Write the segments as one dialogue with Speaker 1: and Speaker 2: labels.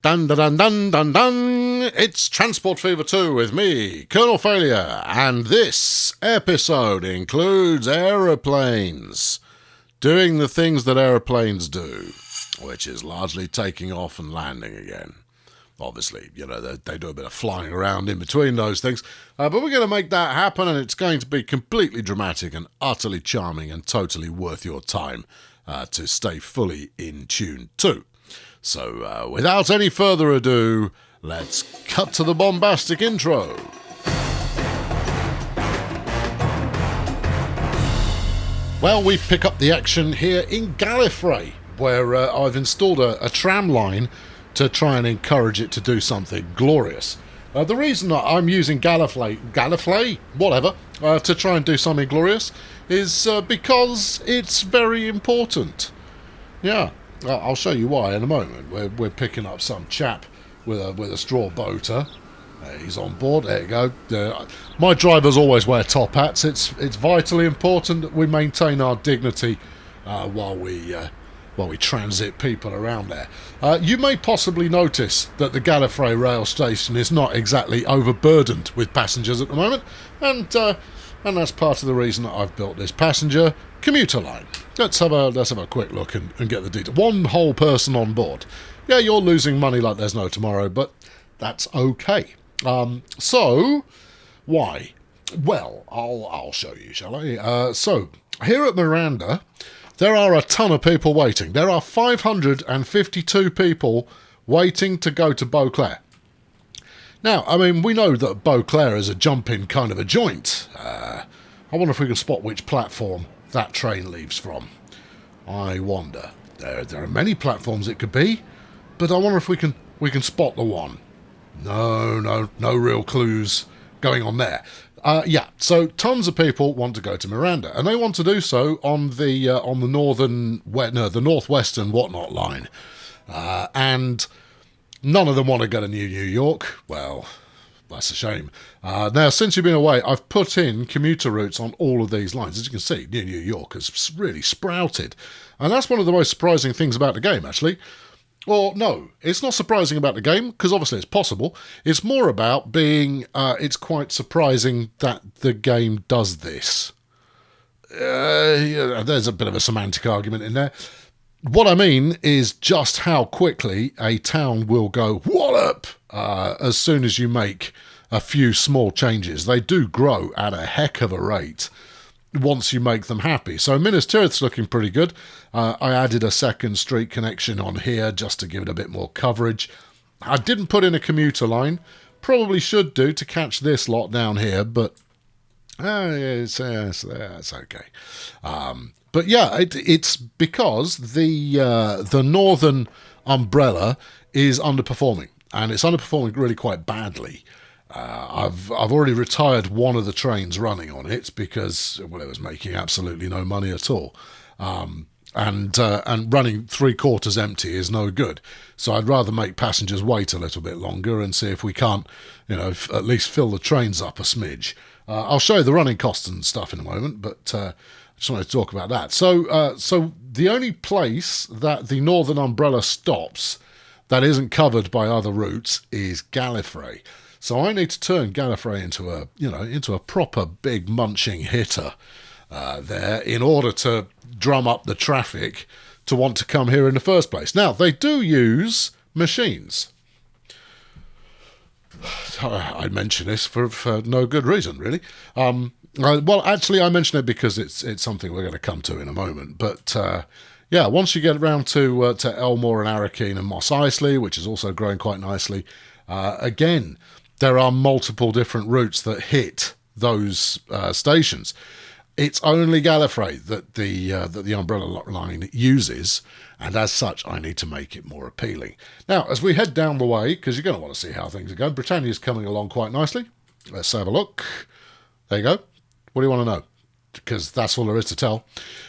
Speaker 1: Dun dun dun dun dun dun! It's Transport Fever 2 with me, Colonel Failure, and this episode includes aeroplanes. Doing the things that aeroplanes do, which is largely taking off and landing again. Obviously, they do a bit of flying around in between those things, but we're going to make that happen, and it's going to be completely dramatic and utterly charming and totally worth your time to stay fully in tune to. So, without any further ado, let's cut to the bombastic intro. Well, we pick up the action here in Gallifrey, where I've installed a tram line to try and encourage it to do something glorious. The reason that I'm using Gallifrey, whatever, to try and do something glorious is because it's very important. Yeah. I'll show you why in a moment. We're picking up some chap with a straw boater. He's on board. There you go. My drivers always wear top hats. It's vitally important that we maintain our dignity while we transit people around there. You may possibly notice that the Gallifrey rail station is not exactly overburdened with passengers at the moment, and that's part of the reason that I've built this passenger commuter line. Let's have a quick look and get the detail. One whole person on board. Yeah, you're losing money like there's no tomorrow, but that's okay. So, why? Well, I'll show you, shall I? So, here at Miranda, there are a ton of people waiting. There are 552 people waiting to go to Beauclair. Now, I mean, we know that Beauclair is a jump-in kind of a joint. I wonder if we can spot which platform that train leaves from. I wonder. There are many platforms it could be, but I wonder if we can spot the one. No real clues going on there. So tons of people want to go to Miranda, and they want to do so on the northwestern whatnot line, and none of them want to go to New York. Well, that's a shame. Now, since you've been away, I've put in commuter routes on all of these lines. As you can see, New York has really sprouted. And that's one of the most surprising things about the game, actually. Or, no, it's not surprising about the game, because obviously it's possible. It's more about being, it's quite surprising that the game does this. There's a bit of a semantic argument in there. What I mean is just how quickly a town will go wallop as soon as you make a few small changes. They do grow at a heck of a rate once you make them happy. So Minas Tirith's looking pretty good. I added a second street connection on here just to give it a bit more coverage. I didn't put in a commuter line. Probably should do to catch this lot down here, but it's okay. But yeah, it's because the northern umbrella is underperforming, and it's underperforming really quite badly. I've already retired one of the trains running on it because it was making absolutely no money at all, and running 3/4 empty is no good. So I'd rather make passengers wait a little bit longer and see if we can't, at least fill the trains up a smidge. I'll show you the running costs and stuff in a moment, but I just wanted to talk about that. So the only place that the Northern Umbrella stops that isn't covered by other routes is Gallifrey. So I need to turn Gallifrey into a proper big munching hitter there in order to drum up the traffic to want to come here in the first place. Now, they do use machines. I mention this for no good reason, really. Well, actually, I mention it because it's something we're going to come to in a moment. But once you get around to Elmore and Arakeen and Mos Eisley, which is also growing quite nicely, again, there are multiple different routes that hit those stations. It's only Gallifrey that the umbrella line uses, and as such, I need to make it more appealing. Now, as we head down the way, because you're going to want to see how things are going, Britannia's coming along quite nicely. Let's have a look. There you go. What do you want to know? Because that's all there is to tell.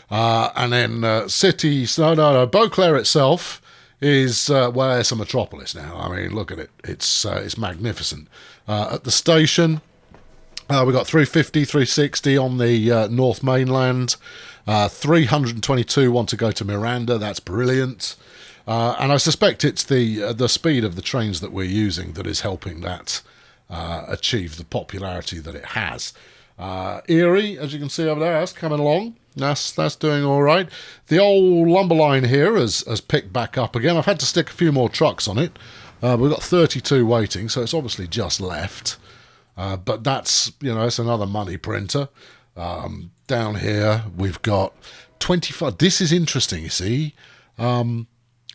Speaker 1: And then Beauclair itself is, it's a metropolis now. I mean, look at it. It's magnificent. At the station, we've got 350, 360 on the North Mainland. 322 want to go to Miranda. That's brilliant. And I suspect it's the speed of the trains that we're using that is helping that achieve the popularity that it has. Erie, as you can see over there, that's coming along. That's doing all right. The old lumber line here has picked back up again. I've had to stick a few more trucks on it. We've got 32 waiting, so it's obviously just left. But that's, it's another money printer. Down here, we've got 25. This is interesting, you see.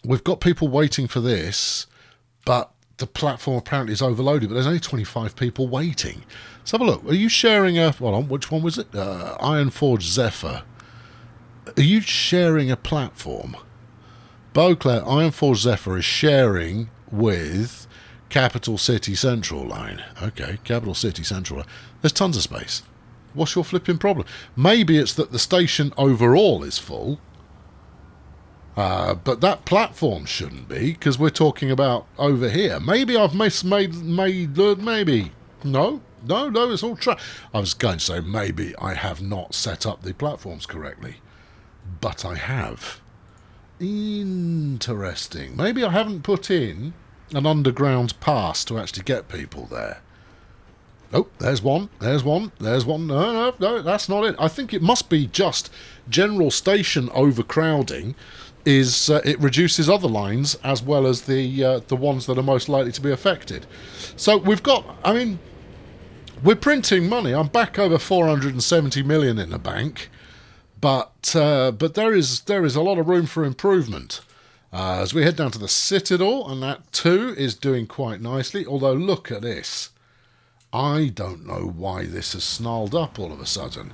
Speaker 1: We've got people waiting for this, but the platform apparently is overloaded, but there's only 25 people waiting. Let's have a look. Are you sharing a... Hold on, which one was it? Ironforge Zephyr. Are you sharing a platform? Beauclair, Ironforge Zephyr is sharing with Capital City Central Line. Okay, Capital City Central Line. There's tons of space. What's your flipping problem? Maybe it's that the station overall is full. But that platform shouldn't be, because we're talking about over here. Maybe I've maybe. No, it's all I was going to say maybe I have not set up the platforms correctly. But I have. Interesting. Maybe I haven't put in an underground pass to actually get people there. Oh, there's one. No, that's not it. I think it must be just general station overcrowding. It reduces other lines as well as the ones that are most likely to be affected. So we've got, we're printing money. I'm back over 470 million in the bank, but there is a lot of room for improvement. As we head down to the Citadel, and that too is doing quite nicely. Although look at this. I don't know why this has snarled up all of a sudden.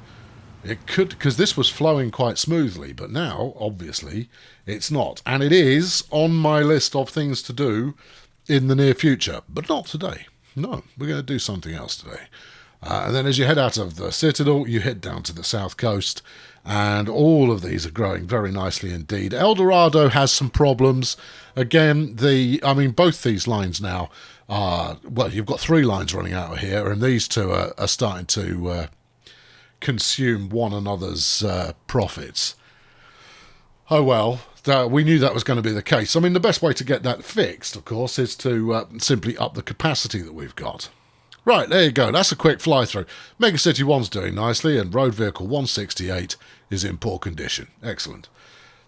Speaker 1: It could, because this was flowing quite smoothly, but now, obviously, it's not. And it is on my list of things to do in the near future, but not today. No, we're going to do something else today. And then as you head out of the Citadel, you head down to the south coast, and all of these are growing very nicely indeed. Eldorado has some problems. Again, both these lines now are, well, you've got 3 lines running out of here, and these two are starting to consume one another's profits. Oh well, we knew that was going to be the case. The best way to get that fixed, of course, is to simply up the capacity that we've got. Right, there you go. That's a quick fly-through. Megacity 1's doing nicely, and Road Vehicle 168 is in poor condition. Excellent.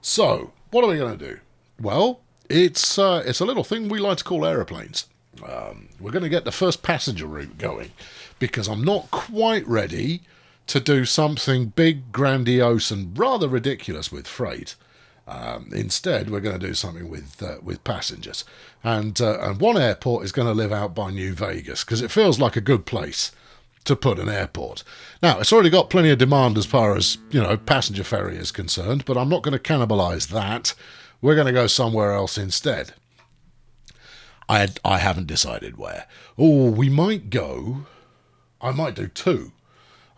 Speaker 1: So, what are we going to do? Well, it's a little thing we like to call aeroplanes. We're going to get the first passenger route going, because I'm not quite ready to do something big, grandiose, and rather ridiculous with freight. Instead, we're going to do something with passengers. And one airport is going to live out by New Vegas, because it feels like a good place to put an airport. Now, it's already got plenty of demand as far as, passenger ferry is concerned, but I'm not going to cannibalise that. We're going to go somewhere else instead. I haven't decided where. Oh, we might go... I might do 2.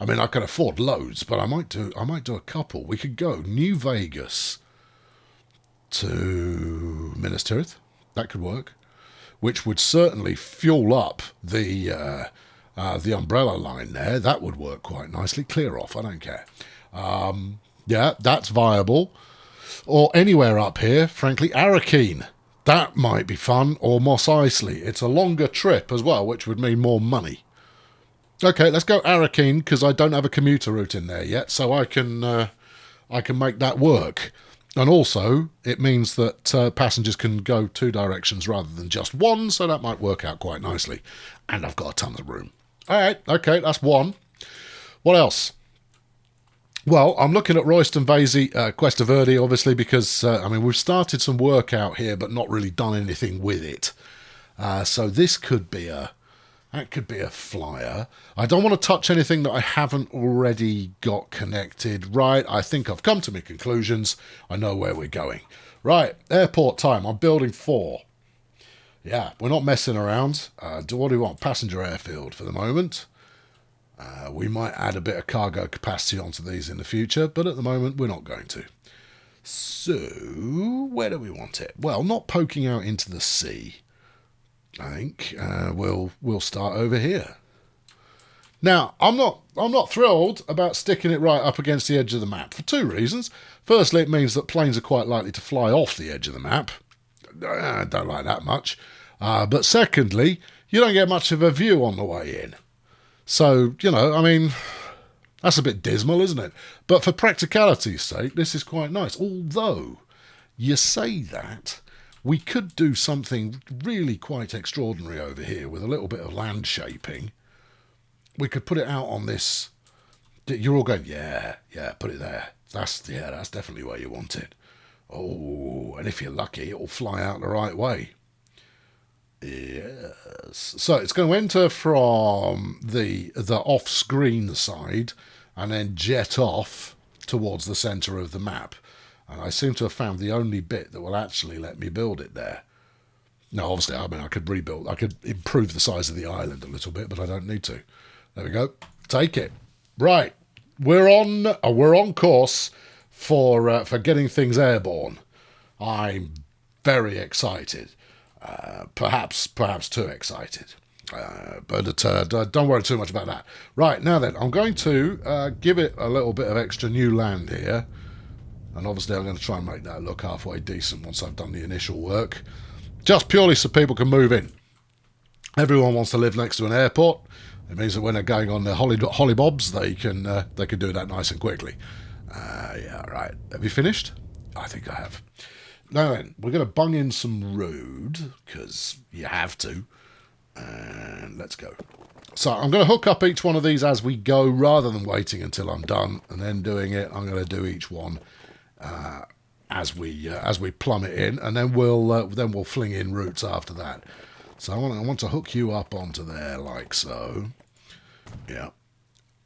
Speaker 1: I can afford loads, but I might do a couple. We could go New Vegas to Minas Tirith. That could work. Which would certainly fuel up the umbrella line there. That would work quite nicely. Clear off, I don't care. Yeah, that's viable. Or anywhere up here, frankly, Arakeen. That might be fun. Or Mos Eisley. It's a longer trip as well, which would mean more money. Okay, let's go Arakeen, because I don't have a commuter route in there yet, so I can make that work. And also, it means that passengers can go 2 directions rather than just one, so that might work out quite nicely. And I've got a ton of room. All right, okay, that's 1. What else? Well, I'm looking at Royston Vasey, Cuesta Verde, obviously, because, we've started some work out here, but not really done anything with it. So this could be That could be a flyer. I don't want to touch anything that I haven't already got connected. Right, I think I've come to my conclusions. I know where we're going. Right, airport time. I'm building 4. Yeah, we're not messing around. What do we want? Passenger airfield for the moment. We might add a bit of cargo capacity onto these in the future, but at the moment we're not going to. So, where do we want it? Well, not poking out into the sea. I think we'll start over here. Now, I'm not thrilled about sticking it right up against the edge of the map for 2 reasons. Firstly, it means that planes are quite likely to fly off the edge of the map, I don't like that much. But secondly, you don't get much of a view on the way in. So, you know, I mean, that's a bit dismal, isn't it? But for practicality's sake, this is quite nice. Although, you say that, we could do something really quite extraordinary over here with a little bit of land shaping. We could put it out on this. You're all going, yeah, put it there. That's definitely where you want it. Oh, and if you're lucky, it'll fly out the right way. Yes. So it's going to enter from the off-screen side and then jet off towards the centre of the map. And I seem to have found the only bit that will actually let me build it there. Now, obviously, I mean, I could improve the size of the island a little bit, but I don't need to. There we go. Take it. Right. We're on course for getting things airborne. I'm very excited. Perhaps too excited. But don't worry too much about that. Right, now then, I'm going to give it a little bit of extra new land here. And obviously I'm going to try and make that look halfway decent once I've done the initial work. Just purely so people can move in. Everyone wants to live next to an airport. It means that when they're going on their hollybobs, they can do that nice and quickly. Yeah, right. Have you finished? I think I have. Now then, we're going to bung in some road, because you have to. And let's go. So I'm going to hook up each one of these as we go, rather than waiting until I'm done and then doing it. I'm going to do each one as we plumb it in, and then we'll fling in routes after that. So I want to hook you up onto there like so. Yeah.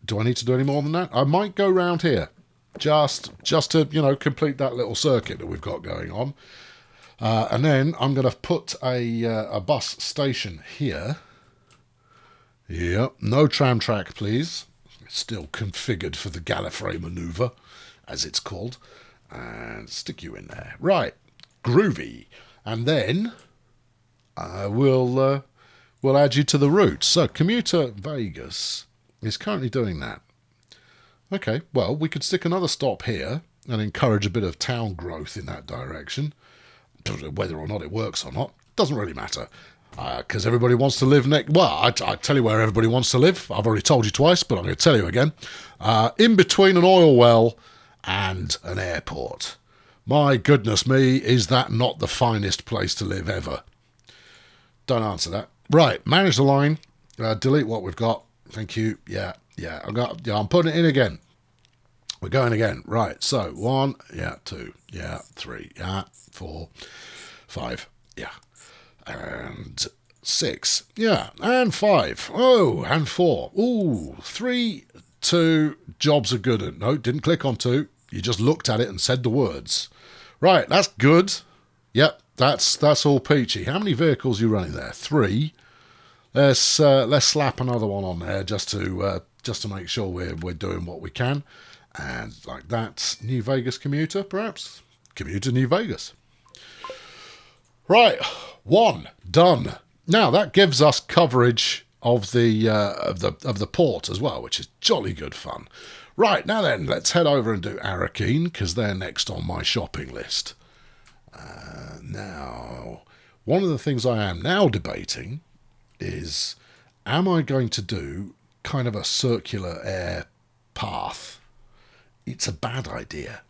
Speaker 1: Do I need to do any more than that? I might go round here, just to complete that little circuit that we've got going on, and then I'm going to put a bus station here. Yeah. No tram track, please. It's still configured for the Gallifrey manoeuvre, as it's called. And stick you in there. Right. Groovy. And then we'll add you to the route. So Commuter Vegas is currently doing that. Okay, well, we could stick another stop here and encourage a bit of town growth in that direction. Whether or not it works or not, doesn't really matter. Because everybody wants to live next... Well, I tell you where everybody wants to live. I've already told you twice, but I'm going to tell you again. In between an oil well and an airport. My goodness me, is that not the finest place to live ever? Don't answer that. Right, manage the line. Delete what we've got. Thank you. Yeah. I'm putting it in again. We're going again. Right, so 1, 2, 3, 4, 5, and 6, and 5. Oh, and 4. Ooh, 3, 2, jobs are good. No, didn't click on 2. You just looked at it and said the words. Right, that's good. Yep, that's all peachy. How many vehicles are you running there? 3. Let's slap another one on there just to make sure we're doing what we can. And like that, New Vegas commuter, perhaps? Commuter New Vegas. Right, 1 done. Now that gives us coverage of the port as well, which is jolly good fun. Right, now then, let's head over and do Arakeen, because they're next on my shopping list. Now, one of the things I am now debating is, am I going to do kind of a circular air path? It's a bad idea.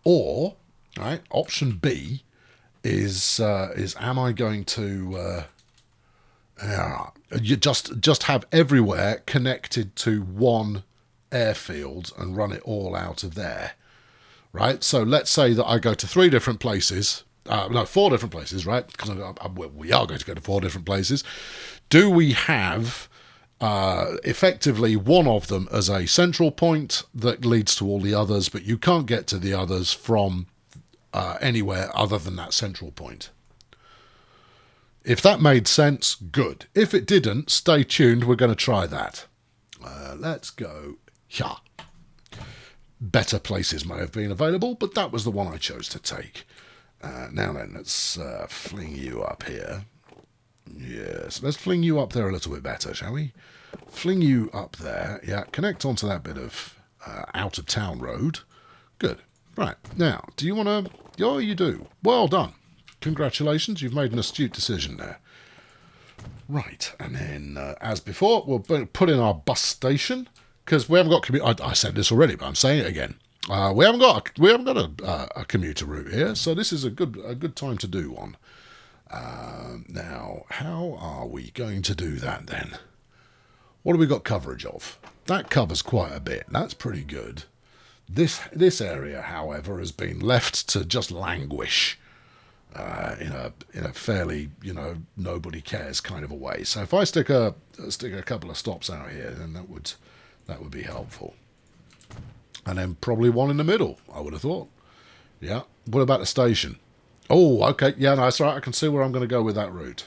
Speaker 1: Or, right, option B is am I going to you just have everywhere connected to one airfield and run it all out of there, right? So let's say that I go to 4 different places, right? Because we are going to go to 4 different places. Do we have effectively one of them as a central point that leads to all the others, but you can't get to the others from anywhere other than that central point? If that made sense, good. If it didn't, stay tuned. We're going to try that. Let's go. Yeah. Better places may have been available, but that was the one I chose to take. Now then, let's fling you up here. Yes, let's fling you up there a little bit better, shall we? Fling you up there. Yeah, connect onto that bit of out-of-town road. Good. Right, now, do you want Oh, you do. Well done. Congratulations, you've made an astute decision there. Right, and then, as before, we'll put in our bus station, because we haven't got I said this already, but I'm saying it again. We haven't got a commuter route here, so this is a good time to do one. Now, how are we going to do that then? What have we got coverage of? That covers quite a bit. That's pretty good. This area, however, has been left to just languish in a fairly, nobody cares kind of a way. So if I stick a couple of stops out here, then that would be helpful. And then probably one in the middle, I would have thought. Yeah. What about the station? Oh, okay. Yeah, no, that's right. I can see where I'm going to go with that route.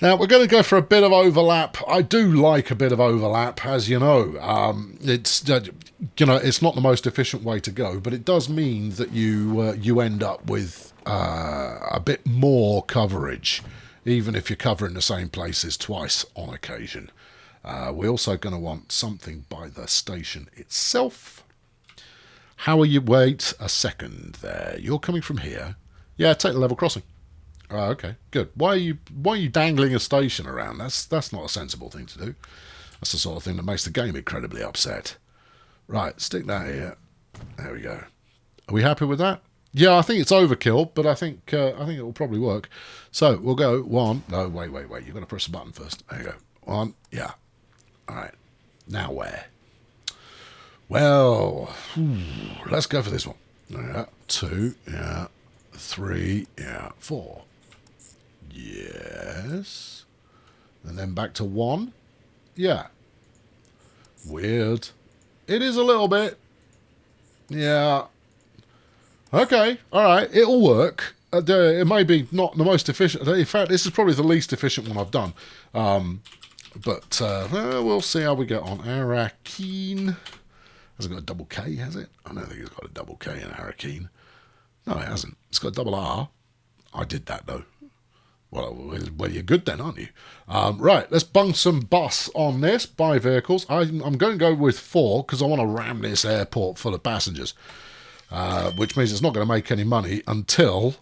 Speaker 1: Now, we're going to go for a bit of overlap. I do like a bit of overlap, as you know. It's not the most efficient way to go, but it does mean that you end up with a bit more coverage, even if you're covering the same places twice on occasion. We're also going to want something by the station itself. How are you? Wait a second there. You're coming from here. Yeah, take the level crossing. Oh, okay, good. Why are you dangling a station around? That's not a sensible thing to do. That's the sort of thing that makes the game incredibly upset. Right, stick that here. There we go. Are we happy with that? Yeah, I think it's overkill, but I think it will probably work. So we'll go one. No, wait. You've got to press the button first. There you go. One. Yeah. All right. Now where? Well, let's go for this one. Yeah. 2. Yeah. 3. Yeah. 4. Yes. And then back to 1. Yeah. Weird. It is a little bit. Yeah. Okay. All right. It'll work. It may be not the most efficient. In fact, this is probably the least efficient one I've done. But we'll see how we get on. Arakeen. Has it got a double K, has it? I don't think it's got a double K in Arakeen. No, it hasn't. It's got a double R. I did that, though. Well, you're good then, aren't you? Right, let's bung some bus on this. Buy vehicles. I'm going to go with 4 because I want to ram this airport full of passengers, which means it's not going to make any money until...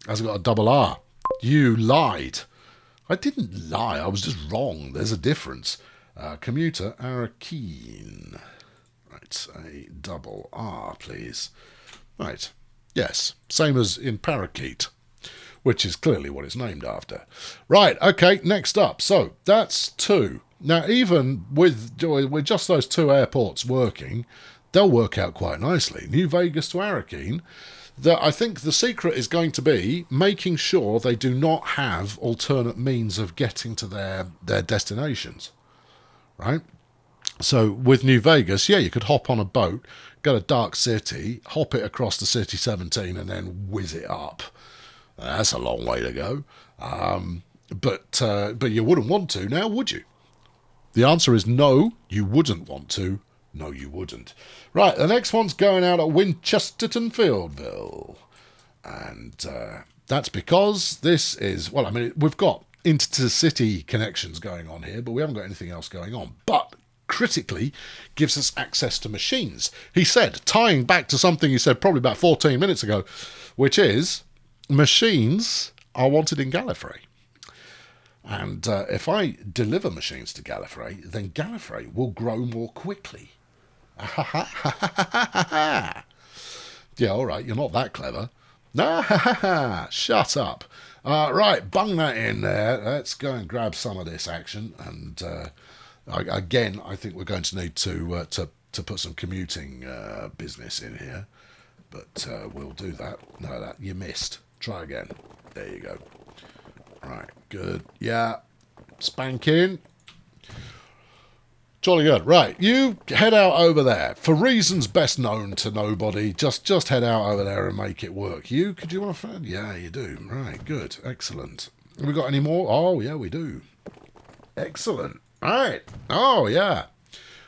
Speaker 1: Has it got a double R? You lied. I didn't lie. I was just wrong. There's a difference. Commuter, Arakeen. Right, a double R, please. Right. Yes, same as in Parakeet, which is clearly what it's named after. Right, okay, next up. So, that's 2. Now, even with just those 2 airports working, they'll work out quite nicely. New Vegas to Arakeen. I think the secret is going to be making sure they do not have alternate means of getting to their destinations. Right? So, with New Vegas, yeah, you could hop on a boat, go to Dark City, hop it across to City 17, and then whiz it up. That's a long way to go. But you wouldn't want to now, would you? The answer is no, you wouldn't want to. No, you wouldn't. Right, the next one's going out at Winchesterton Fieldville. And that's because this is... Well, I mean, we've got intercity connections going on here, but we haven't got anything else going on. But... critically gives us access to machines. He said, tying back to something he said probably about 14 minutes ago, which is machines are wanted in Gallifrey. And if I deliver machines to Gallifrey, then Gallifrey will grow more quickly. Yeah, all right, you're not that clever. Shut up. Right, bung that in there. Let's go and grab some of this action and... Again, I think we're going to need to put some commuting business in here, but we'll do that. No, that you missed. Try again. There you go. Right, good. Yeah, spank in. Jolly good. Right, you head out over there for reasons best known to nobody. Just head out over there and make it work. Could you want to find? Yeah, you do. Right, good, excellent. Have we got any more? Oh, yeah, we do. Excellent. Right. Oh, yeah.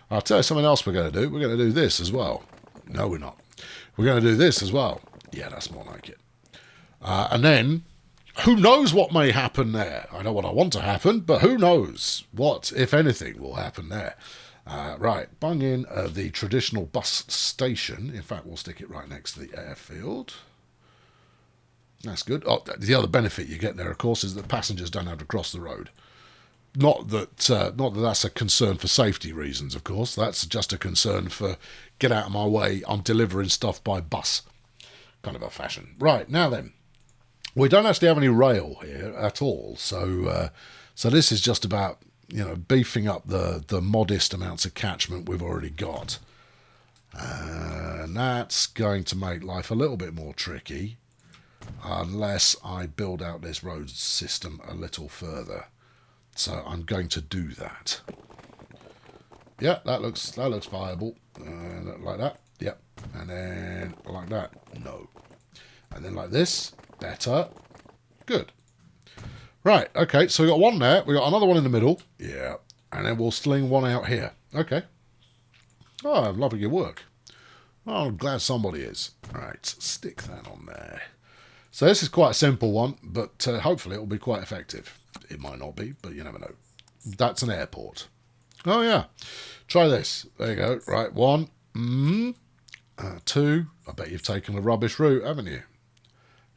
Speaker 1: I'll tell you something else we're going to do. We're going to do this as well. No, we're not. We're going to do this as well. Yeah, that's more like it. And then, who knows what may happen there? I know what I want to happen, but who knows what, if anything, will happen there. Right, bung in the traditional bus station. In fact, we'll stick it right next to the airfield. That's good. Oh, the other benefit you get there, of course, is that passengers don't have to cross the road. Not that that's a concern for safety reasons, of course. That's just a concern for get out of my way, I'm delivering stuff by bus. Kind of a fashion. Right, now then. We don't actually have any rail here at all, so this is just about, beefing up the modest amounts of catchment we've already got. And that's going to make life a little bit more tricky unless I build out this road system a little further. So I'm going to do that. Yeah, that looks viable. Like that. Yep. And then like that. No. And then like this. Better. Good. Right, okay, so we've got one there. We've got another one in the middle. Yeah. And then we'll sling one out here. Okay. Oh, I'm loving your work. Oh, I'm glad somebody is. Right, stick that on there. So this is quite a simple one, but hopefully it will be quite effective. It might not be, but you never know. That's an airport. Oh, yeah. Try this. There you go. Right, one. Two. I bet you've taken the rubbish route, haven't you?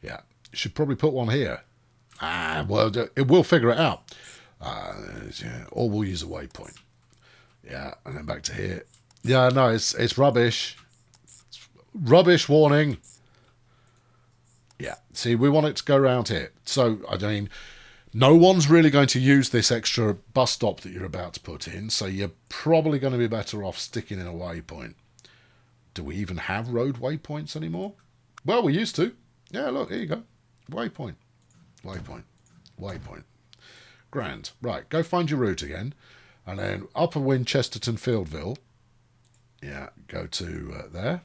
Speaker 1: Yeah. You should probably put one here. Well, it will figure it out. Yeah, or we'll use a waypoint. Yeah, and then back to here. Yeah, no, it's rubbish. It's rubbish warning. Yeah, see, we want it to go around here. So, I mean, no one's really going to use this extra bus stop that you're about to put in, so you're probably going to be better off sticking in a waypoint. Do we even have road waypoints anymore? Well, we used to. Yeah, look, here you go. Waypoint. Waypoint. Waypoint. Grand. Right, go find your route again. And then Upper Winchesterton Fieldville. Yeah, go to there.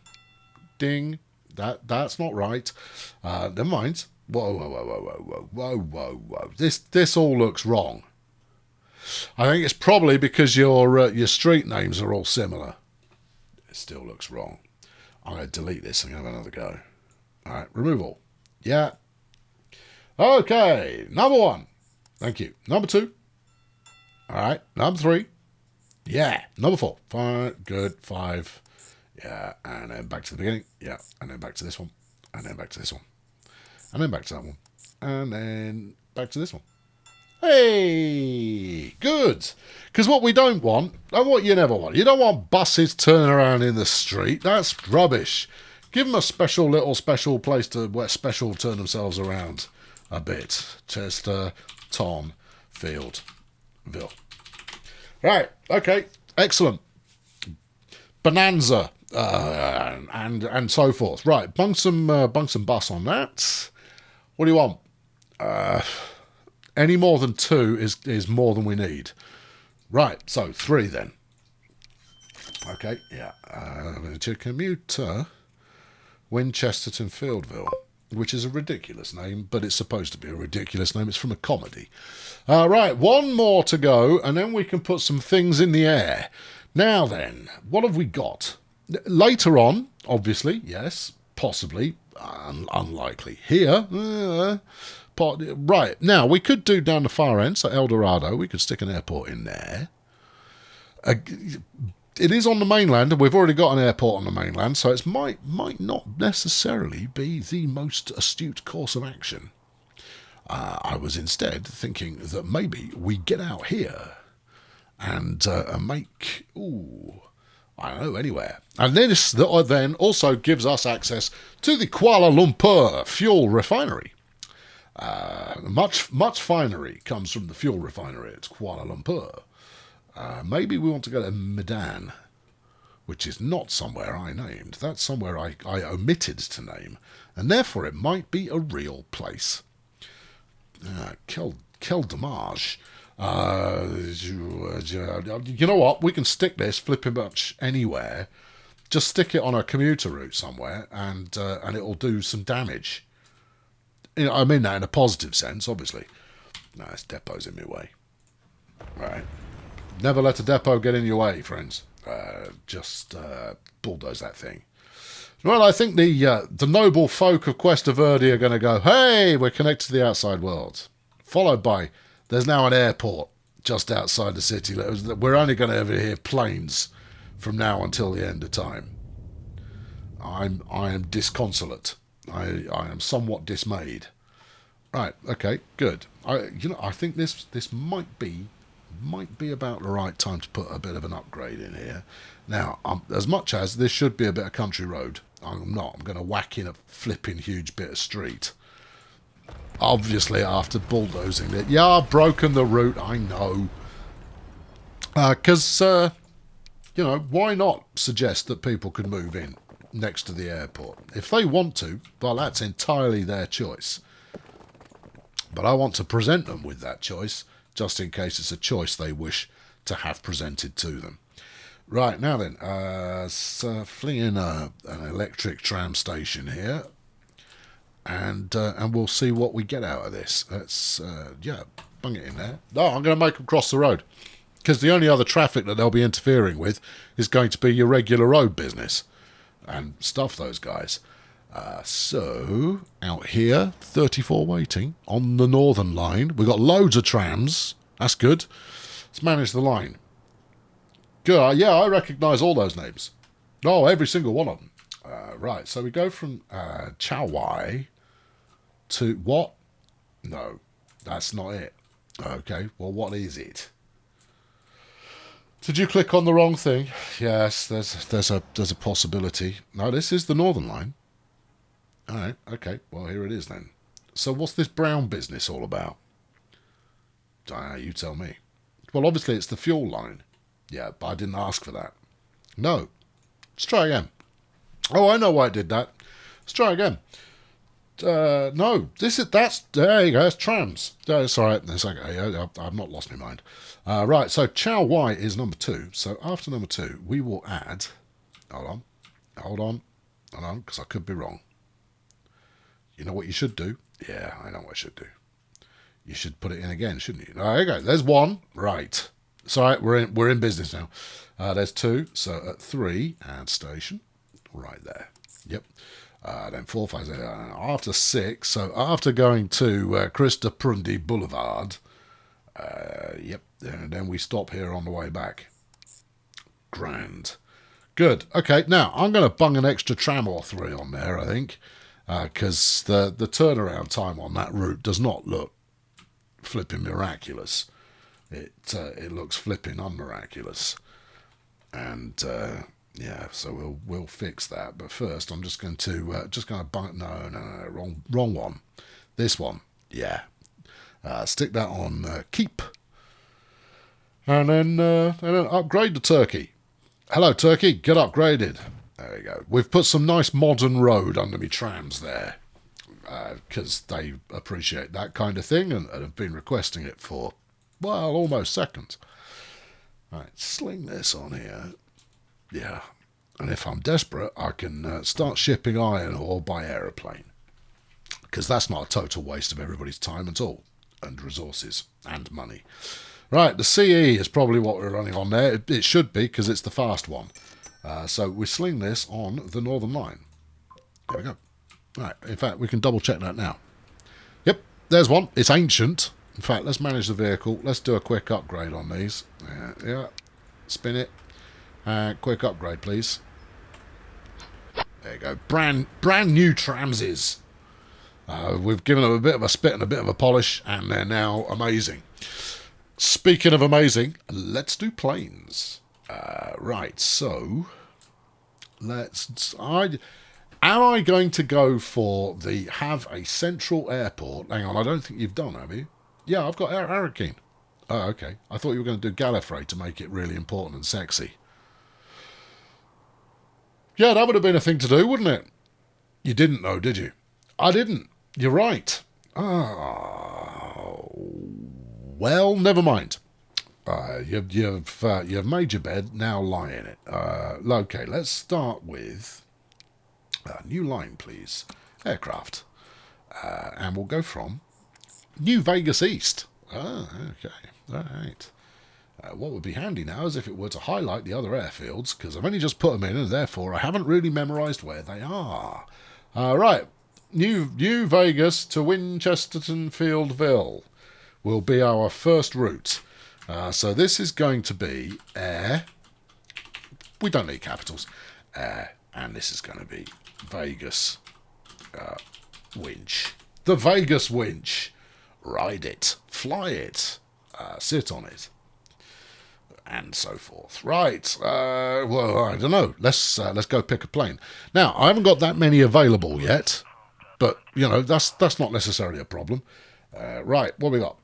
Speaker 1: Ding. That's not right. Never mind. Whoa. This all looks wrong. I think it's probably because your street names are all similar. It still looks wrong. I'm going to delete this and have another go. All right, remove all. Yeah. Okay, number one. Thank you. Number two. All right, number three. Yeah. Number four. Five. Good. Five. Yeah. And then back to the beginning. Yeah. And then back to this one. And then back to this one. And then back to that one. And then back to this one. Hey! Good. Because what we don't want, and what you never want, you don't want buses turning around in the street. That's rubbish. Give them a special place where special turn themselves around a bit. Chester, Tom, Fieldville. Right, okay, excellent. Bonanza, and so forth. Right, bung some bus on that. What do you want? Any more than two is more than we need. Right, so 3 then. Okay, yeah. Commuter, Winchesterton Fieldville, which is a ridiculous name, but it's supposed to be a ridiculous name. It's from a comedy. Right, one more to go, and then we can put some things in the air. Now then, what have we got? Later on, obviously, yes, possibly, unlikely. Here, right, now, we could do down the far end, so El Dorado, we could stick an airport in there. It is on the mainland, and we've already got an airport on the mainland, so it might not necessarily be the most astute course of action. I was instead thinking that maybe we get out here and make, I don't know, anywhere. And this then also gives us access to the Kuala Lumpur fuel refinery. Much finery comes from the fuel refinery at Kuala Lumpur. Maybe we want to go to Medan, which is not somewhere I named. That's somewhere I omitted to name, and therefore it might be a real place. Kel Damage. You know what? We can stick this flipping much anywhere. Just stick it on a commuter route somewhere, and it'll do some damage. I mean that in a positive sense, obviously. No, this depot's in my way. Right. Never let a depot get in your way, friends. Just bulldoze that thing. Well, I think the noble folk of Cuesta Verde are going to go, hey, we're connected to the outside world. Followed by, there's now an airport. just outside the city. We're only going to ever hear planes from now until the end of time. I am disconsolate. I am somewhat dismayed. Right. Okay. Good. I think this might be about the right time to put a bit of an upgrade in here. Now, as much as this should be a bit of country road, I'm not. I'm going to whack in a flipping huge bit of street. Obviously, after bulldozing it. Yeah, I've broken the route. I know. Because, why not suggest that people can move in next to the airport? If they want to, well, that's entirely their choice. But I want to present them with that choice, just in case it's a choice they wish to have presented to them. Right, now then, fling in an electric tram station here, and we'll see what we get out of this. Let's, bung it in there. No, I'm going to make them cross the road, because the only other traffic that they'll be interfering with is going to be your regular road business, and stuff those guys. So, out here, 34 waiting on the Northern Line. We've got loads of trams. That's good. Let's manage the line. Good. Yeah, I recognise all those names. Oh, every single one of them. Right, so we go from Chawai to what? No, that's not it. Okay, well, what is it? Did you click on the wrong thing? Yes, there's a possibility. No, this is the Northern Line. All right, okay, well, here it is then. So what's this brown business all about? You tell me. Well, obviously it's the fuel line. Yeah, but I didn't ask for that. No. Let's try again. Oh, I know why it did that. Let's try again. No, there you go, it's trams. It's all right, it's okay, I've not lost my mind. Right, so Chow Y is number 2. So after number 2, we will add... Hold on, because I could be wrong. You know what you should do? Yeah, I know what I should do. You should put it in again, shouldn't you? There you go. There's 1. Right. Sorry, we're in business now. There's 2. So at 3, add station. Right there. Yep. Then 4, 5, 6. After 6. So after going to Christa Prundi Boulevard. Yep. And then we stop here on the way back. Grand. Good. Okay. Now I'm going to bung an extra tram or 3 on there, I think. Because the turnaround time on that route does not look flipping miraculous. It looks flipping unmiraculous, and yeah, so we'll fix that. But first, I'm just going to bunk. No, wrong one. This one, yeah. Stick that on keep, and then upgrade the turkey. Hello, turkey. Get upgraded. There we go. We've put some nice modern road under me trams there, because they appreciate that kind of thing and have been requesting it for, well, almost seconds. Right, sling this on here. Yeah, and if I'm desperate, I can start shipping iron ore by aeroplane, because that's not a total waste of everybody's time at all, and resources and money. Right, the CE is probably what we're running on there. It should be, because it's the fast one. So we sling this on the Northern Line. There we go. Right, in fact, we can double check that now. Yep, there's one. It's ancient. In fact, let's manage the vehicle. Let's do a quick upgrade on these. Yeah. Spin it. Quick upgrade, please. There you go. Brand new tramses. We've given them a bit of a spit and a bit of a polish, and they're now amazing. Speaking of amazing, let's do planes. Right, so am I going to go for the have a central airport? Hang on, I don't think you've done, have you? Yeah, I've got Hurricane. Oh, okay. I thought you were going to do Gallifrey to make it really important and sexy. Yeah, that would have been a thing to do, wouldn't it? You didn't know, did you? I didn't. You're right. Oh, well, never mind. You've made your bed, now lie in it. Okay, let's start with new line, please. Aircraft. And we'll go from New Vegas East. Ah, okay. All right. What would be handy now is if it were to highlight the other airfields, because I've only just put them in, and therefore I haven't really memorised where they are. Right. New Vegas to Winchesterton Fieldville will be our first route. So this is going to be air. We don't need capitals. Air. And this is going to be Vegas winch. The Vegas winch. Ride it. Fly it. Sit on it. And so forth. Right. Well, I don't know. Let's go pick a plane. Now, I haven't got that many available yet. But, you know, that's not necessarily a problem. Right. What we got?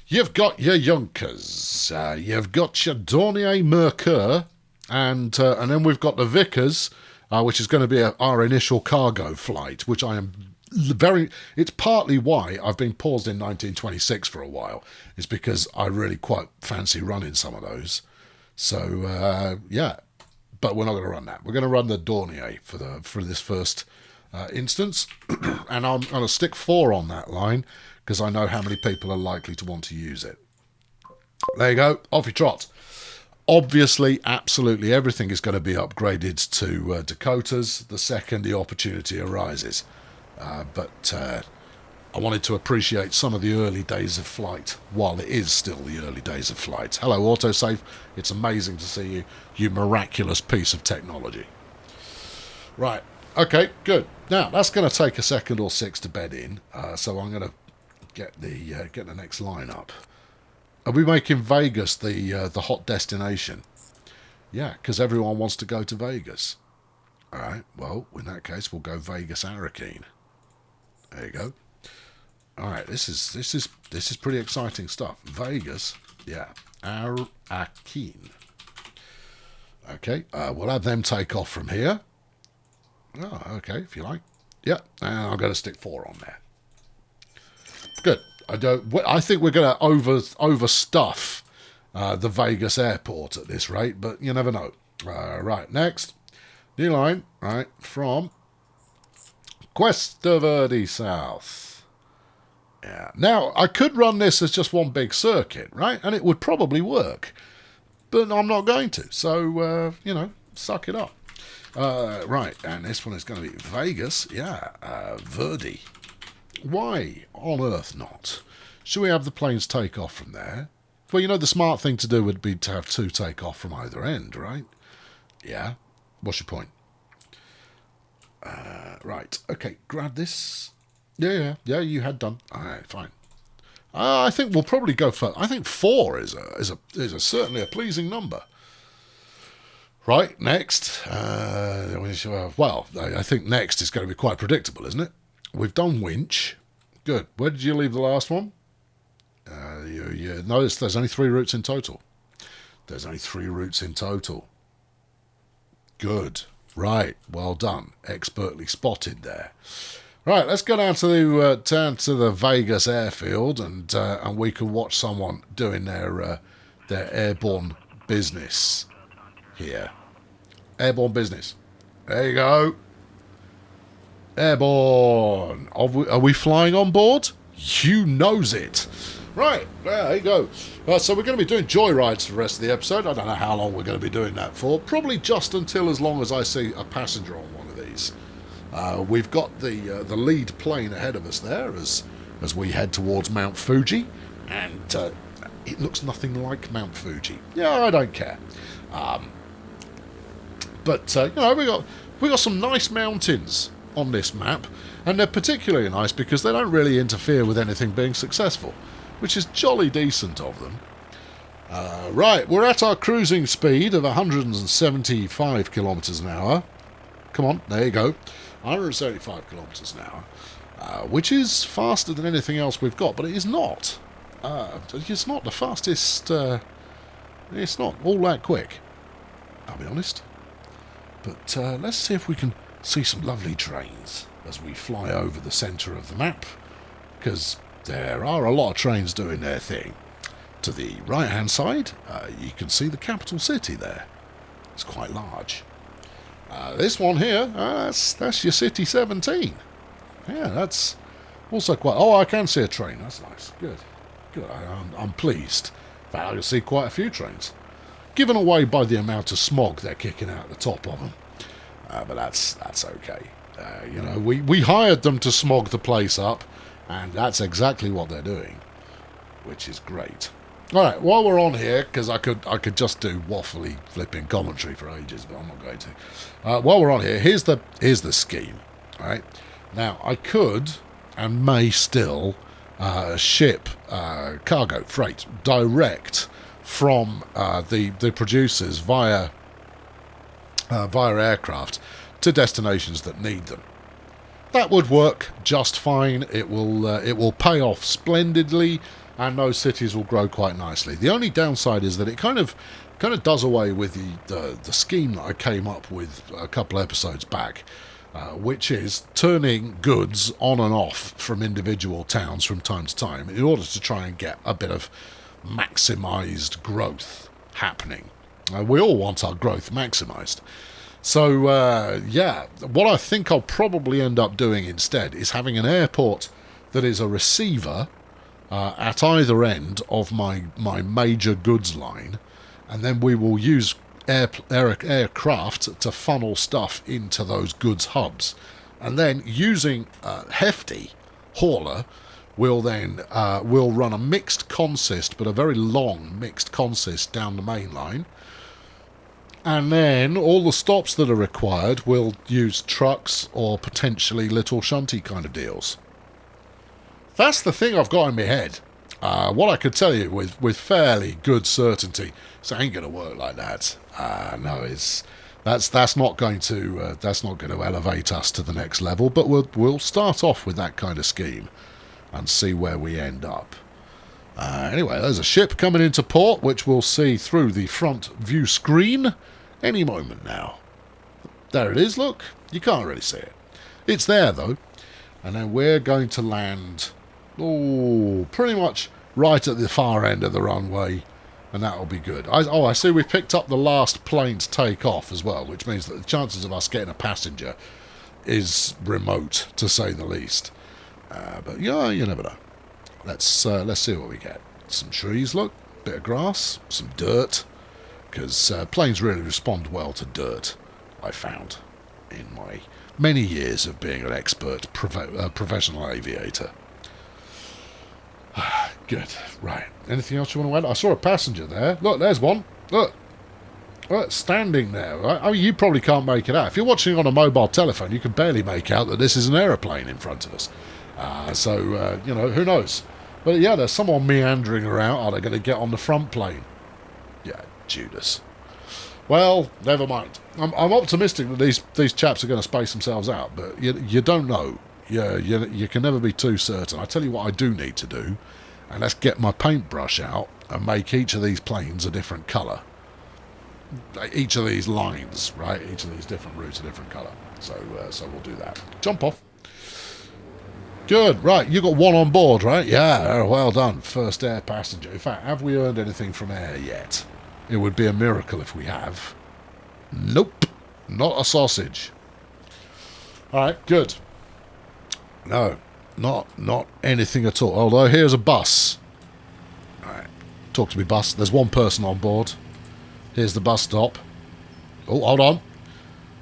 Speaker 1: You've got your Junkers. You've got your Dornier Mercure. And then we've got the Vickers, which is going to be our initial cargo flight, which I am it's partly why I've been paused in 1926 for a while, is because I really quite fancy running some of those. So, yeah, but we're not going to run that. We're going to run the Dornier for this first instance, and I'm going to stick 4 on that line, because I know how many people are likely to want to use it. There you go, off you trot. Obviously, absolutely everything is going to be upgraded to Dakotas the second the opportunity arises. But I wanted to appreciate some of the early days of flight while it is still the early days of flight. Hello, autosave. It's amazing to see you, you miraculous piece of technology. Right. Okay, good. Now, that's going to take a second or 6 to bed in, so I'm going to get the next line up. Are we making Vegas the hot destination? Yeah, because everyone wants to go to Vegas. All right, well, in that case, we'll go Vegas Arakeen. There you go. All right, this is pretty exciting stuff. Vegas, yeah, Arakeen. Okay, we'll have them take off from here. Oh, okay, if you like. Yeah, and I'm going to stick 4 on there. Good. I think we're going to overstuff the Vegas airport at this rate, but you never know. Right, next. New line, right, from Cuesta Verde South. Yeah. Now, I could run this as just one big circuit, right? And it would probably work. But I'm not going to. So, you know, suck it up. Right, and this one is going to be Vegas. Yeah, Verde. Why on earth not? Should we have the planes take off from there? Well, you know, the smart thing to do would be to have 2 take off from either end, right? Yeah. What's your point? Right. Okay, grab this. Yeah, you had done. All right, fine. I think we'll probably go for... I think 4 is certainly a pleasing number. Right, next. Well, I think next is going to be quite predictable, isn't it? We've done winch. Good. Where did you leave the last one? You notice there's only 3 routes in total. There's only 3 routes in total. Good. Right. Well done. Expertly spotted there. Right. Let's go down to the Vegas airfield, and we can watch someone doing their airborne business here. Airborne business. There you go. Airborne. Are we flying on board? You knows it. Right, there you go. So we're going to be doing joyrides for the rest of the episode. I don't know how long we're going to be doing that for. Probably just until as long as I see a passenger on one of these. We've got the lead plane ahead of us there as we head towards Mount Fuji. And it looks nothing like Mount Fuji. Yeah, I don't care. But, you know, we got some nice mountains on this map, and they're particularly nice because they don't really interfere with anything being successful, which is jolly decent of them. Right, we're at our cruising speed of 175 kilometres an hour. Come on, there you go. 175 kilometres an hour, which is faster than anything else we've got, but it is not. It's not the fastest... it's not all that quick, I'll be honest. But let's see if we can see some lovely trains as we fly over the centre of the map, because there are a lot of trains doing their thing. To the right-hand side, you can see the capital city there. It's quite large. This one here, that's your City 17. Yeah, that's also quite... Oh, I can see a train. That's nice. Good. I'm pleased. In fact, I can see quite a few trains. Given away by the amount of smog they're kicking out the top of them. But that's okay. You know, we hired them to smog the place up, and that's exactly what they're doing, which is great. All right, while we're on here, because I could just do waffly flipping commentary for ages, but I'm not going to. While we're on here, here's the scheme. All right, now I could and may still ship cargo freight direct from the producers via aircraft to destinations that need them. That would work just fine. It will pay off splendidly, and those cities will grow quite nicely. The only downside is that it kind of does away with the scheme that I came up with a couple episodes back, which is turning goods on and off from individual towns from time to time in order to try and get a bit of maximised growth happening. We all want our growth maximised. So, yeah, what I think I'll probably end up doing instead is having an airport that is a receiver at either end of my major goods line, and then we will use aircraft to funnel stuff into those goods hubs. And then using Hefty hauler, we'll run a mixed consist, but a very long mixed consist down the main line. And then all the stops that are required will use trucks or potentially little shunty kind of deals. That's the thing I've got in my head. What I could tell you with fairly good certainty, it ain't going to work like that. No, that's not going to elevate us to the next level. But we'll start off with that kind of scheme and see where we end up. Anyway, there's a ship coming into port, which we'll see through the front view screen any moment now. There it is, look. You can't really see it. It's there, though. And then we're going to land, pretty much right at the far end of the runway, and that'll be good. I see we've picked up the last plane to take off as well, which means that the chances of us getting a passenger is remote, to say the least. But yeah, you never know. Let's see what we get. Some trees, look, bit of grass, some dirt, because planes really respond well to dirt, I found, in my many years of being an expert professional aviator. Good, right. Anything else you want to add? I saw a passenger there. Look, there's one. Look, standing there. Right? I mean, you probably can't make it out. If you're watching on a mobile telephone, you can barely make out that this is an aeroplane in front of us. So, who knows? But yeah, there's someone meandering around. Are they going to get on the front plane? Yeah, Judas. Well, never mind. I'm optimistic that these chaps are going to space themselves out, but you don't know. You can never be too certain. I tell you what I do need to do, and let's get my paintbrush out and make each of these planes a different colour. Each of these lines, right? Each of these different routes a different colour. So we'll do that. Jump off. Good, right, you got one on board, right? Yeah, well done. First air passenger. In fact, have we earned anything from air yet? It would be a miracle if we have. Nope, not a sausage. Alright, good. No, not anything at all. Although, here's a bus. Alright, talk to me, bus. There's one person on board. Here's the bus stop. Oh, hold on.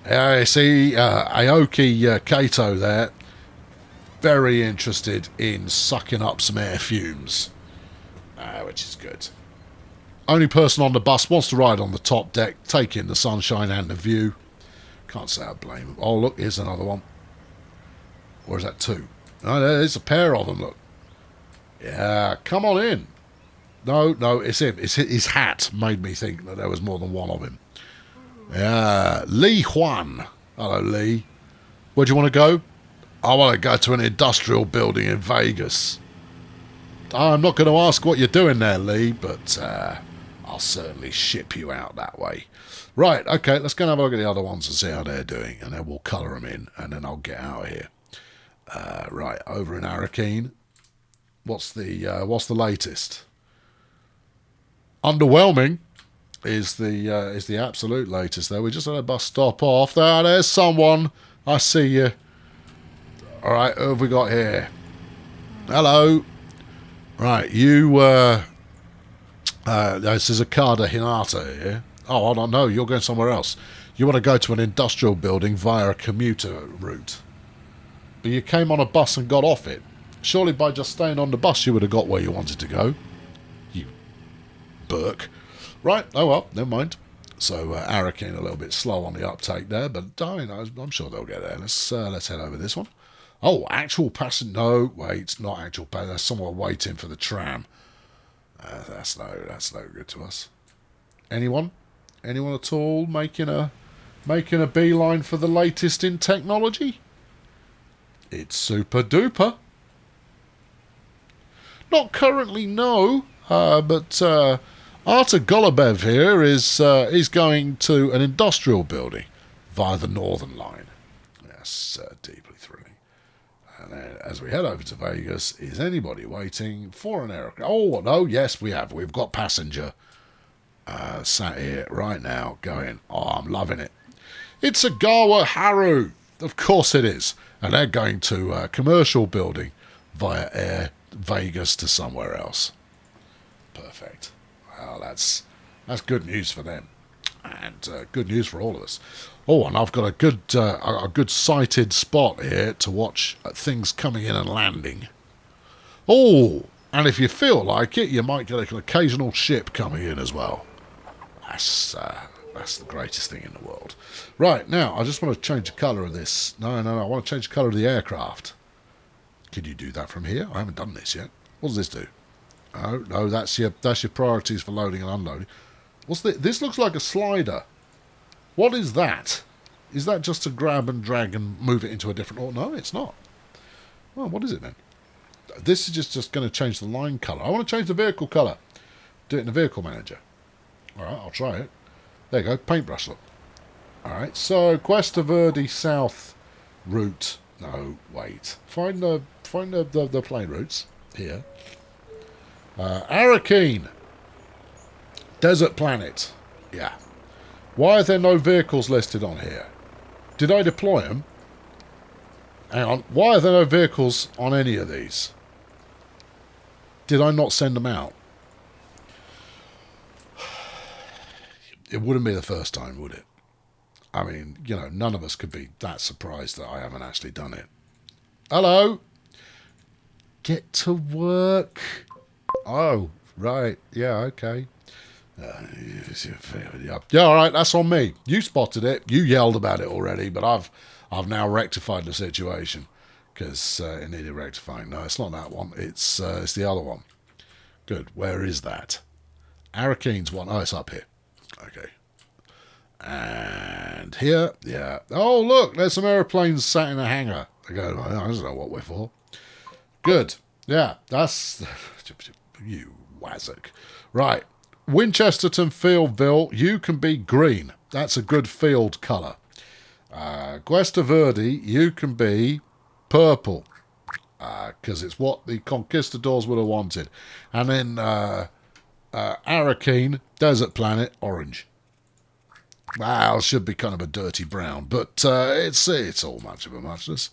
Speaker 1: I see Aoki Kato there. Very interested in sucking up some air fumes, which is good. Only person on the bus wants to ride on the top deck, take in the sunshine and the view. Can't say I blame him. Oh, look, here's another one. Or is that two? Oh, there's a pair of them, look. Yeah, come on in. No, it's him. It's his hat made me think that there was more than one of him. Yeah, Lee Juan. Hello, Lee. Where do you want to go? I want to go to an industrial building in Vegas. I'm not going to ask what you're doing there, Lee, but I'll certainly ship you out that way. Right, okay, let's go and have a look at the other ones and see how they're doing, and then we'll colour them in, and then I'll get out of here. Right, over in Arakeen. What's the latest? Underwhelming is the absolute latest there. We just had a bus stop off. There's someone. I see you. All right, who have we got here? Hello. Right, you, this is Akada Hinata here. Oh, I don't know, you're going somewhere else. You want to go to an industrial building via a commuter route. But you came on a bus and got off it. Surely by just staying on the bus you would have got where you wanted to go. You Burke. Right, oh well, never mind. So Arakeen a little bit slow on the uptake there, but I'm sure they'll get there. Let's head over this one. Oh, actual passenger. No, wait, not actual passenger. There's someone waiting for the tram. That's no good to us. Anyone at all making a beeline for the latest in technology? It's super duper. Not currently, no. But Artur Golubev here is going to an industrial building via the Northern Line. Yes, deeply thrilling. And then as we head over to Vegas, is anybody waiting for an aeroplane? Oh, no, yes, we have. We've got passenger sat here right now going, oh, I'm loving it. It's a Gawa Haru. Of course it is. And they're going to a commercial building via Air Vegas to somewhere else. Perfect. Well, that's good news for them, and good news for all of us. Oh, and I've got a good sighted spot here to watch things coming in and landing. Oh, and if you feel like it, you might get an occasional ship coming in as well. That's the greatest thing in the world. Right, now, I just want to change the colour of this. No, I want to change the colour of the aircraft. Can you do that from here? I haven't done this yet. What does this do? Oh, no, that's your priorities for loading and unloading. What's this? This looks like a slider. What is that? Is that just to grab and drag and move it into a different order? No, it's not. Well, what is it then? This is just going to change the line colour. I want to change the vehicle colour. Do it in the vehicle manager. All right, I'll try it. There you go, paintbrush look. All right, so Cuesta Verde South route. No, wait. Find the plane routes here. Arakeen. Desert Planet. Yeah. Why are there no vehicles listed on here? Did I deploy them? Hang on. Why are there no vehicles on any of these? Did I not send them out? It wouldn't be the first time, would it? I mean, you know, none of us could be that surprised that I haven't actually done it. Hello? Get to work. Oh, right. Yeah, okay. Yeah, all right, that's on me. You spotted it. You yelled about it already, but I've now rectified the situation because it needed rectifying. No, it's not that one. It's the other one. Good. Where is that? Arakeen's one. Oh, it's up here. Okay. And here, yeah. Oh, look, there's some aeroplanes sat in a hangar. I go, I don't know what we're for. Good. Yeah, that's... You wazzock. Right. Winchesterton Fieldville, you can be green. That's a good field colour. Cuesta Verde, you can be purple. Because it's what the conquistadors would have wanted. And then Arakeen, Desert Planet, orange. Well, should be kind of a dirty brown, but it's all much of a muchness.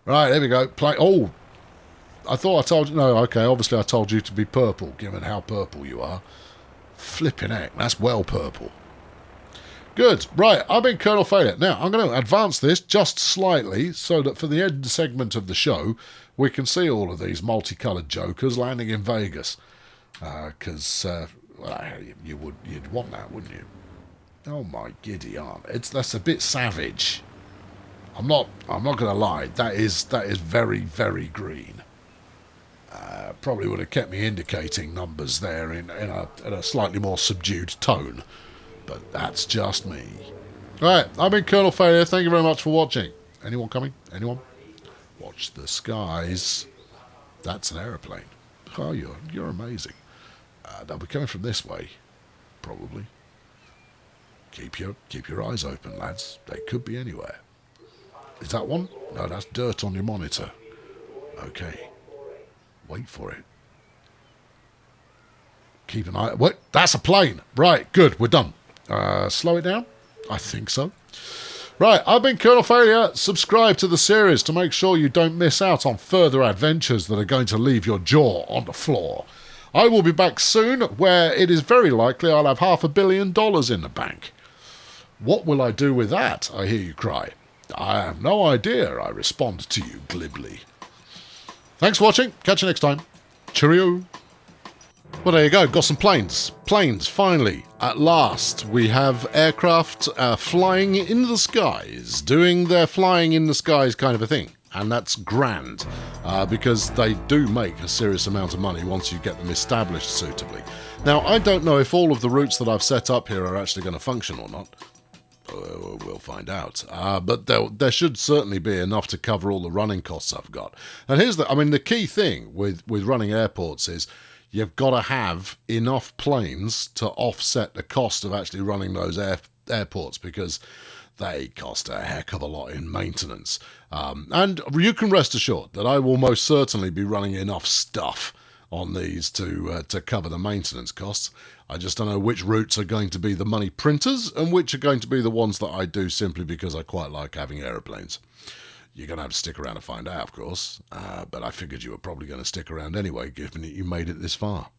Speaker 1: Right, there we go. Oh, I thought I told you. No, okay, obviously I told you to be purple, given how purple you are. Flipping heck, that's well purple. Good. Right, I've been Colonel Failure. Now, I'm going to advance this just slightly so that for the end segment of the show, we can see all of these multicoloured jokers landing in Vegas. Because you'd want that, wouldn't you? Oh my giddy aunt! That's a bit savage. I'm not going to lie. That is very, very green. Probably would have kept me indicating numbers there in a slightly more subdued tone, but that's just me. All right, I've been Colonel Failure. Thank you very much for watching. Anyone coming? Anyone? Watch the skies. That's an aeroplane. Oh, you're amazing. They'll be coming from this way, probably. Keep your eyes open, lads. They could be anywhere. Is that one? No, that's dirt on your monitor. Okay. Wait for it. Keep an eye... What? That's a plane. Right, good. We're done. Slow it down? I think so. Right, I've been Colonel Failure. Subscribe to the series to make sure you don't miss out on further adventures that are going to leave your jaw on the floor. I will be back soon, where it is very likely I'll have $500 million in the bank. What will I do with that, I hear you cry. I have no idea, I respond to you glibly. Thanks for watching. Catch you next time. Cheerio. Well, there you go. Got some planes. Planes, finally. At last, we have aircraft flying in the skies, doing their flying in the skies kind of a thing. And that's grand, because they do make a serious amount of money once you get them established suitably. Now, I don't know if all of the routes that I've set up here are actually going to function or not. We'll find out. But there should certainly be enough to cover all the running costs I've got. And here's the key thing with running airports is you've got to have enough planes to offset the cost of actually running those airports, because they cost a heck of a lot in maintenance. And you can rest assured that I will most certainly be running enough stuff on these to cover the maintenance costs. I just don't know which routes are going to be the money printers and which are going to be the ones that I do simply because I quite like having aeroplanes. You're going to have to stick around to find out, of course, but I figured you were probably going to stick around anyway, given that you made it this far.